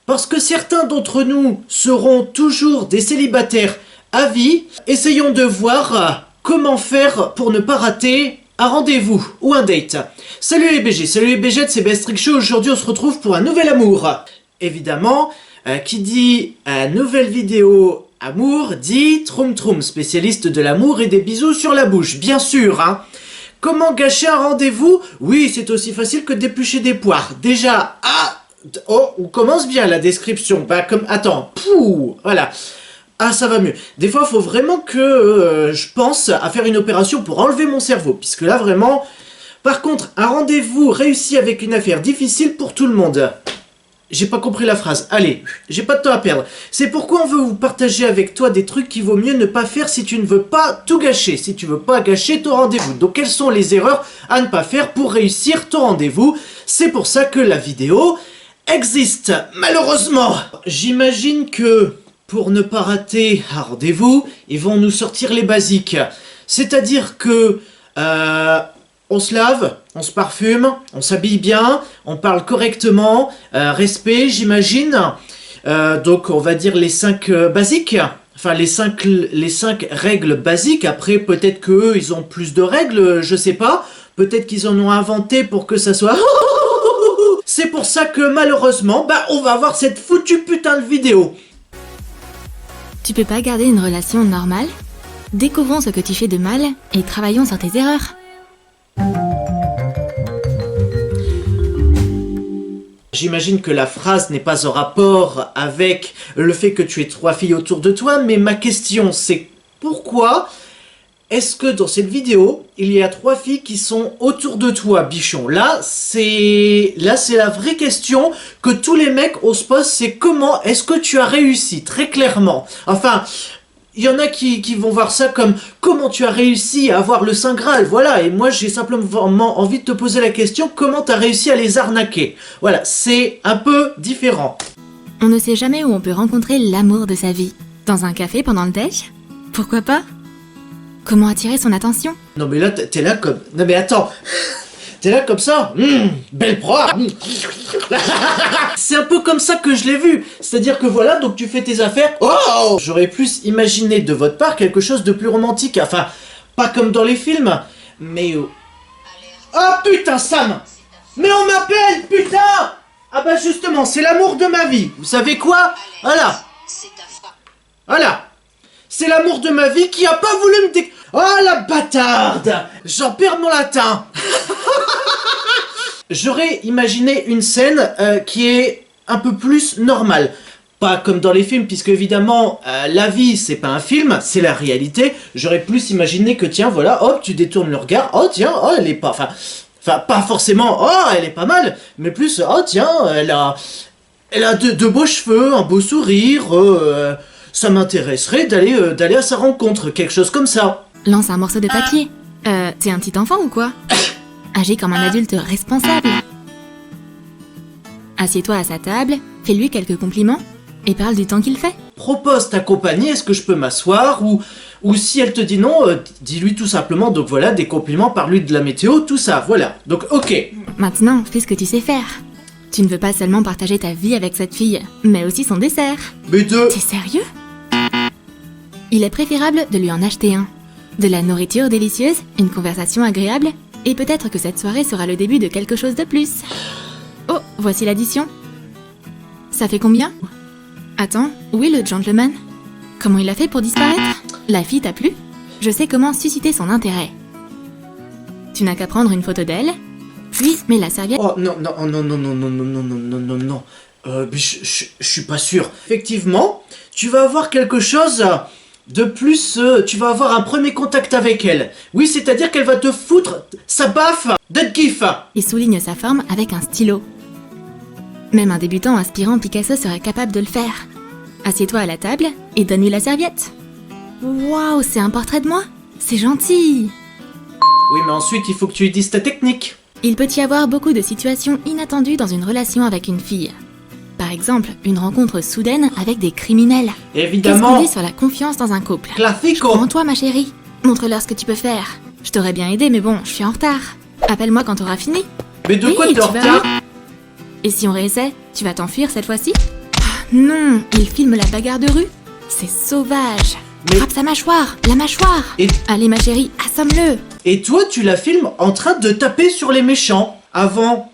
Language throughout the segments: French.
Parce que certains d'entre nous seront toujours des célibataires à vie, essayons de voir comment faire pour ne pas rater un rendez-vous ou un date. Salut les BG, salut les BG, c'est Bestrick Show. Aujourd'hui on se retrouve pour un nouvel amour. Évidemment, qui dit nouvelle vidéo amour dit Troum Troum, spécialiste de l'amour et des bisous sur la bouche, bien sûr, hein. Comment gâcher un rendez-vous? Oui, c'est aussi facile que d'éplucher des poires. Déjà, on commence bien la description. Bah, attends, voilà. Ah, ça va mieux. Des fois, il faut vraiment que je pense à faire une opération pour enlever mon cerveau. Puisque là, vraiment... Par contre, un rendez-vous réussi avec une affaire difficile pour tout le monde. J'ai pas compris la phrase. Allez, j'ai pas de temps à perdre. C'est pourquoi on veut vous partager avec toi des trucs qu'il vaut mieux ne pas faire si tu ne veux pas tout gâcher. Si tu veux pas gâcher ton rendez-vous. Donc, quelles sont les erreurs à ne pas faire pour réussir ton rendez-vous? C'est pour ça que la vidéo existe. Malheureusement, j'imagine que... pour ne pas rater un rendez-vous, ils vont nous sortir les basiques. C'est-à-dire que on se lave, on se parfume, on s'habille bien, on parle correctement, respect, j'imagine. Donc on va dire les 5 basiques. Enfin les 5 règles basiques. Après peut-être qu'eux ils ont plus de règles, je sais pas. Peut-être qu'ils en ont inventé pour que ça soit... C'est pour ça que malheureusement, on va avoir cette foutue putain de vidéo. Tu peux pas garder une relation normale? Découvrons ce que tu fais de mal et travaillons sur tes erreurs. J'imagine que la phrase n'est pas en rapport avec le fait que tu aies 3 filles autour de toi, mais ma question c'est pourquoi est-ce que dans cette vidéo, il y a 3 filles qui sont autour de toi, bichon? Là, c'est la vraie question que tous les mecs on se pose, c'est comment est-ce que tu as réussi, très clairement. Enfin, il y en a qui vont voir ça comme comment tu as réussi à avoir le Saint Graal, voilà. Et moi, j'ai simplement envie de te poser la question, comment tu as réussi à les arnaquer? Voilà, c'est un peu différent. On ne sait jamais où on peut rencontrer l'amour de sa vie. Dans un café pendant le déj? Pourquoi pas? Comment attirer son attention? Non mais là, t'es là comme... Non mais attends. T'es là comme ça. Belle proie. C'est un peu comme ça que je l'ai vu. C'est-à-dire que voilà, donc tu fais tes affaires. Oh, j'aurais plus imaginé de votre part quelque chose de plus romantique. Enfin, pas comme dans les films. Mais... Oh putain, Sam. Mais on m'appelle, putain. Ah bah justement, c'est l'amour de ma vie. Vous savez quoi? Voilà. Voilà. C'est l'amour de ma vie qui a pas voulu me Oh la bâtarde! J'en perds mon latin. J'aurais imaginé une scène qui est un peu plus normale. Pas comme dans les films, puisque évidemment, la vie, c'est pas un film, c'est la réalité. J'aurais plus imaginé que, tiens, voilà, hop, tu détournes le regard. Oh, tiens, oh, elle est pas... Enfin, pas forcément, oh, elle est pas mal, mais plus, oh, tiens, elle a de beaux cheveux, un beau sourire... ça m'intéresserait d'aller à sa rencontre, quelque chose comme ça. Lance un morceau de papier. T'es un petit enfant ou quoi? Agis comme un adulte responsable. Assieds-toi à sa table, fais-lui quelques compliments et parle du temps qu'il fait. Propose ta compagnie, est-ce que je peux m'asseoir? Ou si elle te dit non, dis-lui tout simplement, donc voilà, des compliments, parle-lui de la météo, tout ça, voilà. Donc ok. Maintenant, fais ce que tu sais faire. Tu ne veux pas seulement partager ta vie avec cette fille, mais aussi son dessert. Mais T'es sérieux? Il est préférable de lui en acheter un. De la nourriture délicieuse, une conversation agréable, et peut-être que cette soirée sera le début de quelque chose de plus. Oh, voici l'addition. Ça fait combien? Attends, où est le gentleman? Comment il a fait pour disparaître? La fille t'a plu? Je sais comment susciter son intérêt. Tu n'as qu'à prendre une photo d'elle, puis mets la serviette... Oh non, je suis pas sûr. Effectivement, tu vas avoir quelque chose... de plus, tu vas avoir un premier contact avec elle. Oui, c'est-à-dire qu'elle va te foutre sa baffe de gif. Il souligne sa forme avec un stylo. Même un débutant aspirant Picasso serait capable de le faire. Assieds-toi à la table et donne-lui la serviette. Waouh, c'est un portrait de moi? C'est gentil. Oui, mais ensuite, il faut que tu lui dises ta technique. Il peut y avoir beaucoup de situations inattendues dans une relation avec une fille. Par exemple, une rencontre soudaine avec des criminels. Évidemment. Qu'est-ce qu'on dit sur la confiance dans un couple? Classico. En toi, ma chérie. Montre-leur ce que tu peux faire. Je t'aurais bien aidé, mais bon, je suis en retard. Appelle-moi quand t'auras fini. Mais de quoi t'es en retard? Et si on réessaie, tu vas t'enfuir cette fois-ci? Non, il filme la bagarre de rue. C'est sauvage. Mais- Frappe sa mâchoire, la mâchoire. Et, Allez ma chérie, assomme-le. et toi, tu la filmes en train de taper sur les méchants. Avant,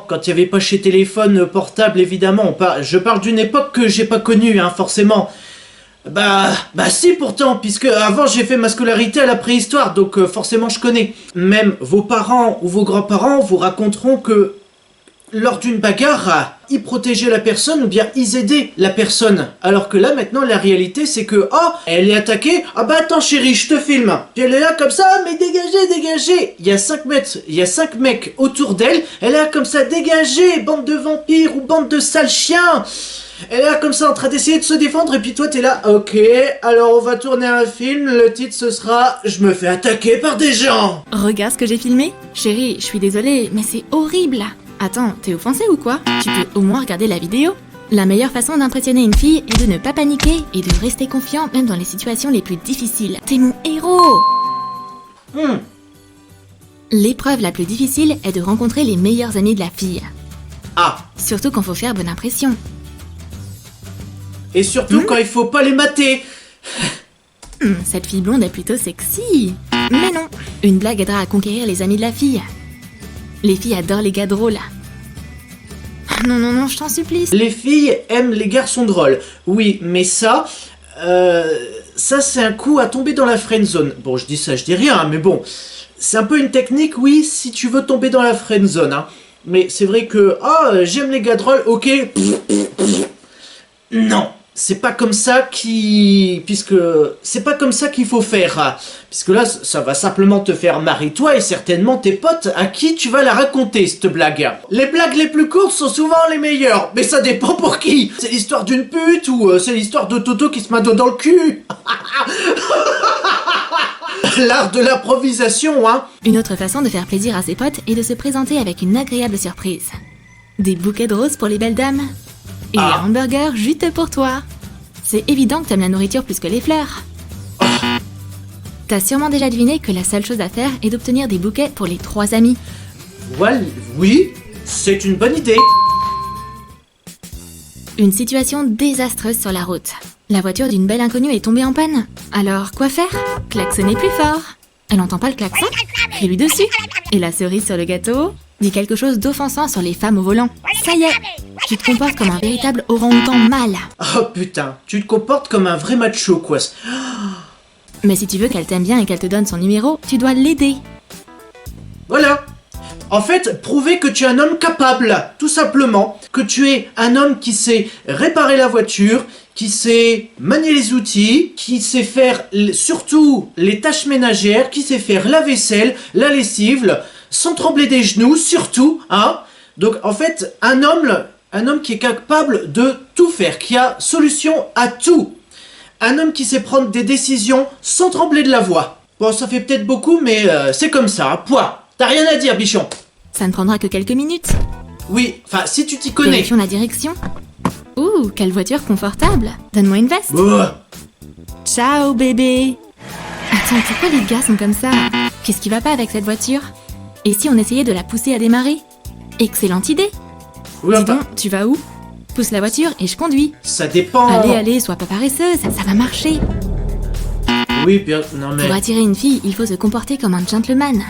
quand il n'y avait pas chez téléphone portable, évidemment, je parle d'une époque que j'ai pas connue, hein, forcément. Bah si pourtant, puisque avant j'ai fait ma scolarité à la préhistoire, donc forcément je connais. Même vos parents ou vos grands-parents vous raconteront que lors d'une bagarre, ils protégeaient la personne ou bien ils aidaient la personne. Alors que là maintenant la réalité c'est que elle est attaquée, bah attends chérie je te filme. Puis elle est là comme ça, mais dégagez. Il y a 5 mecs autour d'elle, elle est là comme ça, dégagez, bande de vampires ou bande de sales chiens. Elle est là comme ça en train d'essayer de se défendre et puis toi t'es là, ok, alors on va tourner un film, le titre ce sera « Je me fais attaquer par des gens ». Regarde ce que j'ai filmé. Chérie, je suis désolée, mais c'est horrible. Attends, t'es offensée ou quoi? Tu peux au moins regarder la vidéo. La meilleure façon d'impressionner une fille est de ne pas paniquer et de rester confiant même dans les situations les plus difficiles. T'es mon héros! L'épreuve la plus difficile est de rencontrer les meilleurs amis de la fille. Ah, Surtout quand faut faire bonne impression. et surtout quand il faut pas les mater. Cette fille blonde est plutôt sexy. Mais non, une blague aidera à conquérir les amis de la fille. Les filles adorent les gars drôles. Non, je t'en supplie. Les filles aiment les garçons drôles. Oui, mais ça c'est un coup à tomber dans la friendzone. Bon, je dis ça, je dis rien, hein, mais bon. C'est un peu une technique, oui, si tu veux tomber dans la friendzone, hein. Mais c'est vrai que, j'aime les gars drôles, ok. Non, c'est pas comme ça qu'il faut faire. Hein. Puisque là, ça va simplement te faire marrer toi et certainement tes potes à qui tu vas la raconter, cette blague. Les blagues les plus courtes sont souvent les meilleures, mais ça dépend pour qui. C'est l'histoire d'une pute ou c'est l'histoire de Toto qui se met un doigt dans le cul. L'art de l'improvisation, hein. Une autre façon de faire plaisir à ses potes est de se présenter avec une agréable surprise. Des bouquets de roses pour les belles dames. Et un hamburger juste pour toi. C'est évident que t'aimes la nourriture plus que les fleurs. T'as sûrement déjà deviné que la seule chose à faire est d'obtenir des bouquets pour les 3 amis. Well, oui, c'est une bonne idée. Une situation désastreuse sur la route. La voiture d'une belle inconnue est tombée en panne. Alors, quoi faire? Klaxonner plus fort. Elle entend pas le klaxon? Crie-lui dessus. Et la cerise sur le gâteau? Dis quelque chose d'offensant sur les femmes au volant. Ça y est, tu te comportes comme un véritable orang-outan mâle. Oh putain, tu te comportes comme un vrai macho, quoi. Mais si tu veux qu'elle t'aime bien et qu'elle te donne son numéro, tu dois l'aider. Voilà. En fait, prouver que tu es un homme capable, tout simplement. Que tu es un homme qui sait réparer la voiture, qui sait manier les outils, qui sait faire surtout les tâches ménagères, qui sait faire la vaisselle, la lessive, sans trembler des genoux, surtout, hein. Donc, en fait, un homme qui est capable de tout faire, qui a solution à tout. Un homme qui sait prendre des décisions sans trembler de la voix. Bon, ça fait peut-être beaucoup, mais c'est comme ça, hein. Point. T'as rien à dire, bichon. Ça ne prendra que quelques minutes. Oui, enfin, si tu t'y connais. Vérifions la direction. Ouh, quelle voiture confortable. Donne-moi une veste. Ciao, bébé. Attends, pourquoi les gars sont comme ça? Qu'est-ce qui va pas avec cette voiture? Et si on essayait de la pousser à démarrer? Excellente idée. Oui, Dis enfin, donc, tu vas où? Pousse la voiture et je conduis. ça dépend. Allez, sois pas paresseuse, ça va marcher. Oui, bien, non mais... Pour attirer une fille, il faut se comporter comme un gentleman.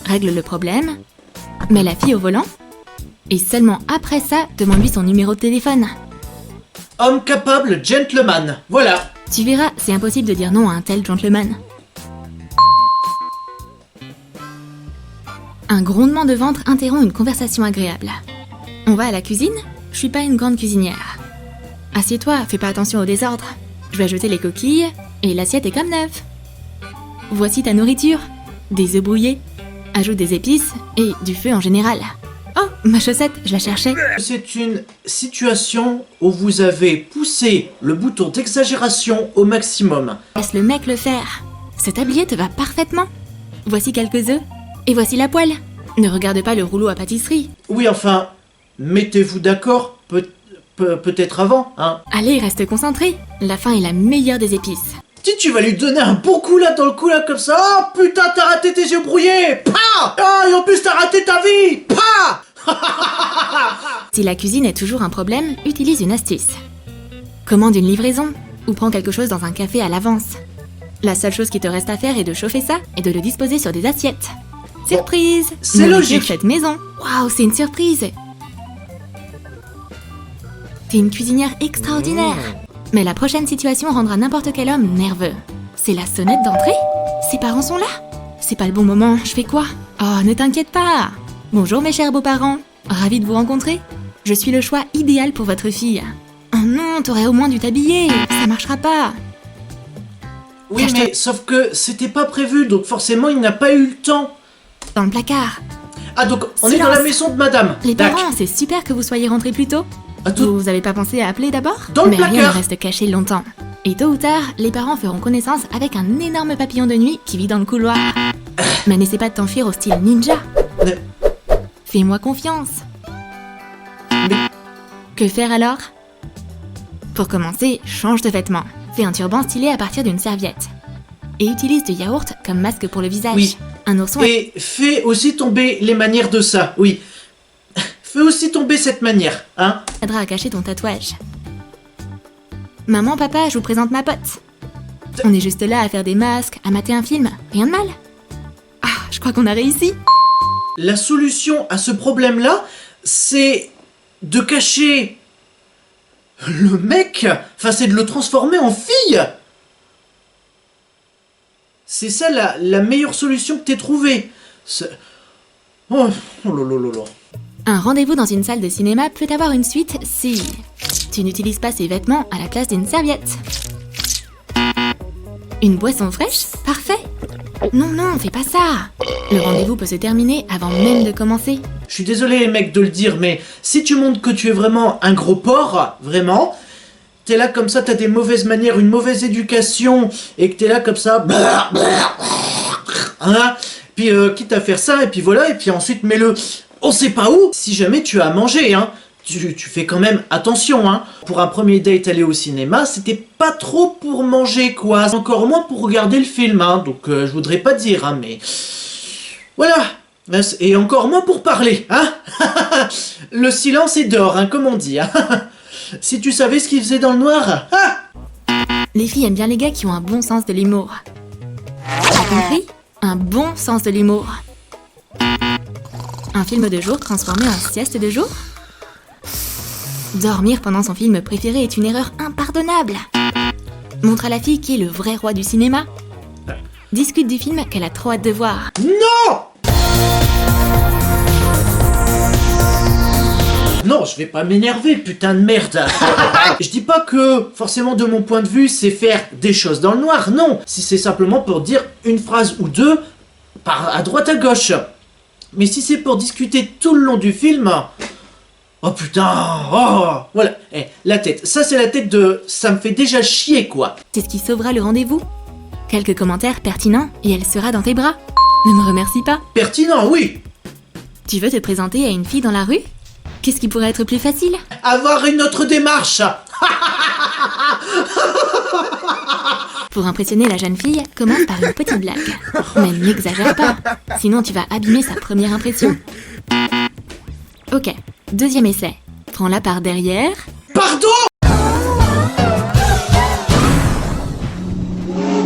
Règle le problème, mets la fille au volant, et seulement après ça, demande-lui son numéro de téléphone. Homme capable, gentleman. Voilà. Tu verras, c'est impossible de dire non à un tel gentleman. Un grondement de ventre interrompt une conversation agréable. On va à la cuisine? Je suis pas une grande cuisinière. Assieds-toi, fais pas attention au désordre. Je vais ajouter les coquilles, et l'assiette est comme neuve. Voici ta nourriture. Des œufs brouillés. Ajoute des épices, et du feu en général. Oh, ma chaussette, je la cherchais. C'est une situation où vous avez poussé le bouton d'exagération au maximum. Laisse le mec le faire. Ce tablier te va parfaitement. Voici quelques œufs, et voici la poêle. Ne regarde pas le rouleau à pâtisserie. Oui, enfin, mettez-vous d'accord, peut-être avant, hein. Allez, reste concentré. La fin est la meilleure des épices. Si tu vas lui donner un bon coup là dans le cou là comme ça. Oh putain, t'as raté tes yeux brouillés. Pah. Ah, et en plus t'as raté ta vie. Pah. Si la cuisine est toujours un problème, utilise une astuce. Commande une livraison ou prends quelque chose dans un café à l'avance. La seule chose qui te reste à faire est de chauffer ça et de le disposer sur des assiettes. Surprise! C'est Nourriture logique. cette maison. Waouh, c'est une surprise. T'es une cuisinière extraordinaire. Mais la prochaine situation rendra n'importe quel homme nerveux. C'est la sonnette d'entrée? Ses parents sont là? C'est pas le bon moment, je fais quoi? Oh, ne t'inquiète pas. Bonjour mes chers beaux-parents. Ravi de vous rencontrer. Je suis le choix idéal pour votre fille. Oh non, t'aurais au moins dû t'habiller. Ça marchera pas. Oui, Cache-toi. mais sauf que c'était pas prévu, donc forcément il n'a pas eu le temps. Dans le placard. Ah, donc on est Silence. dans la maison de madame. Les Tac. parents, c'est super que vous soyez rentrés plus tôt. Ah, tout- Vous avez pas pensé à appeler d'abord? Dans le Mais rien ne placard. reste caché longtemps. Et tôt ou tard, les parents feront connaissance avec un énorme papillon de nuit qui vit dans le couloir. Mais n'essaie pas de t'enfuir au style ninja. Mais- Fais-moi confiance. Mais- Que faire alors? Pour commencer, change de vêtements. Fais un turban stylé à partir d'une serviette. Et utilise du yaourt comme masque pour le visage. Oui. Un ourson Et fais aussi tomber les manières de ça, oui. Fais aussi tomber cette manière, hein. aidera à cacher ton tatouage. Maman, papa, je vous présente ma pote. On est juste là à faire des masques, à mater un film. Rien de mal. Ah, je crois qu'on a réussi. La solution à ce problème-là, c'est de cacher le mec, enfin c'est de le transformer en fille. C'est ça la meilleure solution que t'aies trouvée. Oh, oh là là là là. Un rendez-vous dans une salle de cinéma peut avoir une suite si tu n'utilises pas ces vêtements à la place d'une serviette. Une boisson fraîche? Parfait. Non, non, fais pas ça. Le rendez-vous peut se terminer avant même de commencer. Je suis désolé les mecs de le dire, mais si tu montres que tu es vraiment un gros porc, vraiment, t'es là comme ça, t'as des mauvaises manières, une mauvaise éducation, et que t'es là comme ça, hein, puis quitte à faire ça, et puis voilà, et puis ensuite mets-le, on sait pas où, si jamais tu as à manger, hein. Tu fais quand même attention, hein. Pour un premier date aller au cinéma, c'était pas trop pour manger, quoi. Encore moins pour regarder le film, hein. Donc je voudrais pas dire, hein, mais... Voilà. Et encore moins pour parler, hein. Le silence est d'or, hein, comme on dit, hein. Si tu savais ce qu'il faisait dans le noir, ah. Les filles aiment bien les gars qui ont un bon sens de l'humour. T'as compris? Un bon sens de l'humour. Un film de jour transformé en sieste de jour? Dormir pendant son film préféré est une erreur impardonnable. Montre à la fille qui est le vrai roi du cinéma. Discute du film qu'elle a trop hâte de voir. Non. Non, je vais pas m'énerver, putain de merde. Je dis pas que, forcément de mon point de vue, c'est faire des choses dans le noir, non. Si c'est simplement pour dire une phrase ou deux, à droite à gauche. Mais si c'est pour discuter tout le long du film... Oh putain, oh, voilà, la tête, ça c'est la tête de... Ça me fait déjà chier, quoi. C'est ce qui sauvera le rendez-vous. Quelques commentaires pertinents et elle sera dans tes bras. Ne me remercie pas. Pertinent, oui. Tu veux te présenter à une fille dans la rue? Qu'est-ce qui pourrait être plus facile? Avoir une autre démarche. Pour impressionner la jeune fille, commence par une petite blague. Mais n'exagère pas, sinon tu vas abîmer sa première impression. Ok, deuxième essai. Prends-la par derrière. Pardon.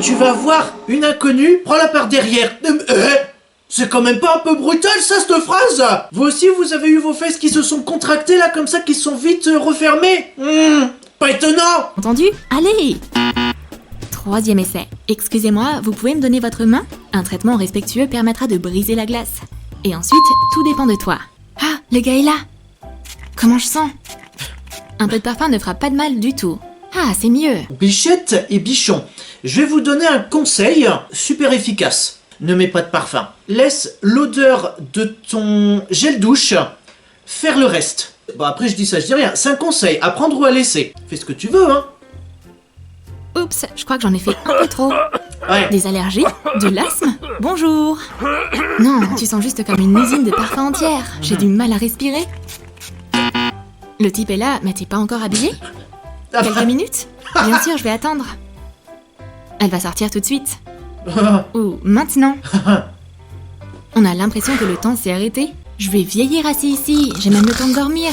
Tu vas voir une inconnue, prends-la par derrière. C'est quand même pas un peu brutal ça, cette phrase? Vous aussi, vous avez eu vos fesses qui se sont contractées là, comme ça, qui se sont vite refermées? Pas étonnant. Entendu? Allez! Troisième essai. Excusez-moi, vous pouvez me donner votre main? Un traitement respectueux permettra de briser la glace. Et ensuite, tout dépend de toi. Ah, le gars est là! Comment je sens? Un peu de parfum ne fera pas de mal du tout. Ah, c'est mieux. Bichette et Bichon, je vais vous donner un conseil super efficace. Ne mets pas de parfum. Laisse l'odeur de ton gel douche faire le reste. Bon, après je dis ça, je dis rien. C'est un conseil, à prendre ou à laisser. Fais ce que tu veux, hein. Oups, je crois que j'en ai fait un peu trop. Ouais. Des allergies? De l'asthme? Bonjour! Non, tu sens juste comme une usine de parfums entière. J'ai du mal à respirer. Le type est là, mais t'es pas encore habillé? Quelques minutes? Bien sûr, je vais attendre. Elle va sortir tout de suite. Ou maintenant. On a l'impression que le temps s'est arrêté. Je vais vieillir assis ici, j'ai même le temps de dormir.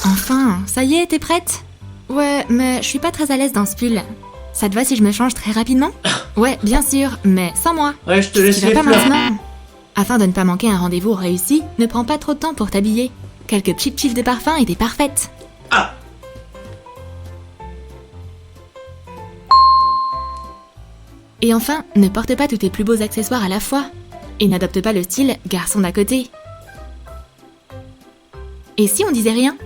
Enfin, ça y est, t'es prête? Ouais, mais je suis pas très à l'aise dans ce pull. Ça te va si je me change très rapidement? Ouais, bien sûr, mais sans moi. Ouais, je te laisse Tu les vas pas fleurs. maintenant. Afin de ne pas manquer un rendez-vous réussi, ne prends pas trop de temps pour t'habiller. Quelques petites piles de parfum et t'es parfaite. Ah. Et enfin, ne porte pas tous tes plus beaux accessoires à la fois. Et n'adopte pas le style garçon d'à côté. Et si on disait rien?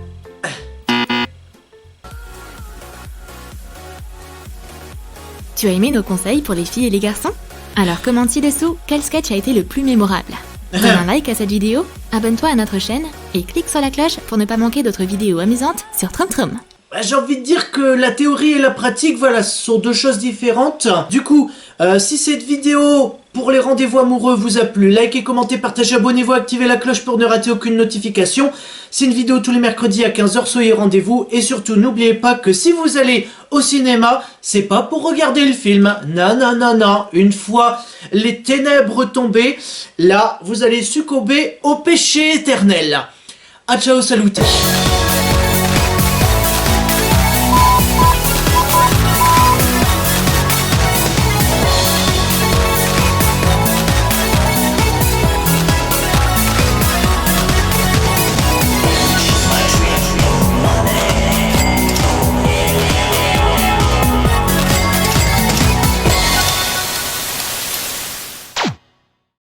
Tu as aimé nos conseils pour les filles et les garçons? Alors commente ci-dessous quel sketch a été le plus mémorable. Donne un like à cette vidéo, abonne-toi à notre chaîne et clique sur la cloche pour ne pas manquer d'autres vidéos amusantes sur Trum Trum. Bah, j'ai envie de dire que la théorie et la pratique, voilà, ce sont deux choses différentes. Du coup, si cette vidéo pour les rendez-vous amoureux vous a plu, likez, commentez, partagez, abonnez-vous, activez la cloche pour ne rater aucune notification. C'est une vidéo tous les mercredis à 15 h, soyez rendez-vous. Et surtout, n'oubliez pas que si vous allez au cinéma, c'est pas pour regarder le film. Non, non, non, non. Une fois les ténèbres tombées, là, vous allez succomber au péché éternel. A ciao, saluté.